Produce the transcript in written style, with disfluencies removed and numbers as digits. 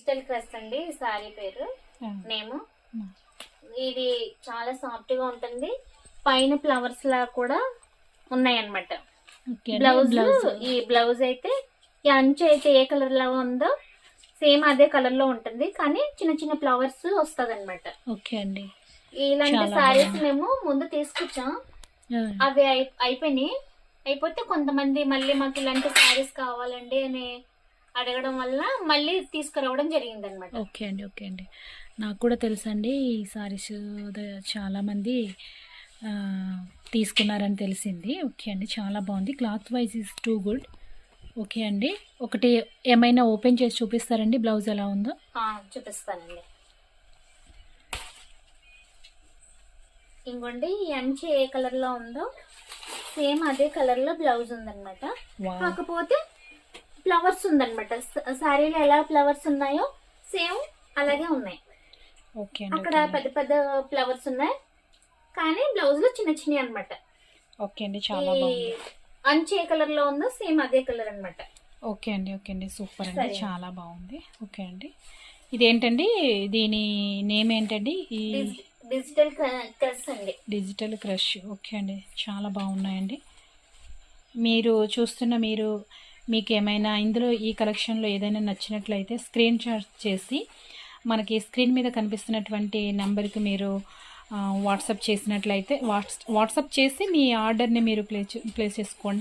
Digital crush అండి sorry పేరు నేము. ఇది చాలా సాఫ్ట్ గా ఉంటుంది. పైన ఫ్లవర్స్ లా కూడా ఉన్నాయన్నమాట. బ్లౌజ్ ఈ బ్లౌజ్ అయితే ఈ అంచు అయితే ఏ కలర్ లో ఉందో సేమ్ అదే కలర్ లో ఉంటుంది, కానీ చిన్న చిన్న ఫ్లవర్స్ వస్తుంది అనమాట. ఓకే అండి. ఇలాంటి సారీస్ మేము ముందు తీసుకొచ్చాం, అవి అయిపోయినాయి. అయిపోతే కొంతమంది మళ్ళీ మాకు ఇలాంటి సారీస్ కావాలండి అని అడగడం వల్ల మళ్ళీ తీసుకురావడం జరిగింది అనమాట. ఓకే అండి. ఓకే అండి, నాకు కూడా తెలుసండి ఈ సారీస్ చాలామంది తీసుకున్నారని తెలిసింది. ఓకే అండి, చాలా బాగుంది. Cloth wise is too good. Okay అండి, ఒకటి ఏమైనా ఓపెన్ చేసి చూపిస్తారండి బ్లౌజ్ ఎలా ఉందో? చూపిస్తానండి. ఇంకోండి ఈ అంచు ఏ కలర్ లో ఉందో సేమ్ అదే కలర్ లో బ్లౌజ్ ఉందన్నమాట. కాకపోతే ఫ్లవర్స్ ఉందన్నమాట. శారీలో ఎలా ఫ్లవర్స్ ఉన్నాయో సేమ్ అలాగే ఉన్నాయి. ఓకే, అక్కడ పెద్ద పెద్ద ఫ్లవర్స్ ఉన్నాయి, కానీ బ్లౌజ్ లో చిన్న చిన్న అన్నమాట. ఓకే అండి, చాలా బాగుంది. అంచు ఏ కలర్ లో ఉందో సేమ్ అదే కలర్ అన్నమాట. ఓకే అండి. ఓకే అండి, సూపర్ అండి, చాలా బాగుంది. ఓకే అండి, ఇదేంటండి, దీని నేమ్ ఏంటండి? ఈ డిజిటల్ క్రష్ అండి. Digital crush. ఓకే అండి, చాలా బాగున్నాయండి. మీరు చూస్తున్న మీకు ఏమైనా ఇందులో ఈ కలెక్షన్లో ఏదైనా నచ్చినట్లయితే స్క్రీన్ షాట్ చేసి మనకి స్క్రీన్ మీద కనిపిస్తున్నటువంటి నెంబర్కి మీరు వాట్సాప్ చేసినట్లయితే వాట్సాప్ చేసి మీ ఆర్డర్ని మీరు ప్లేస్ చేసుకోండి.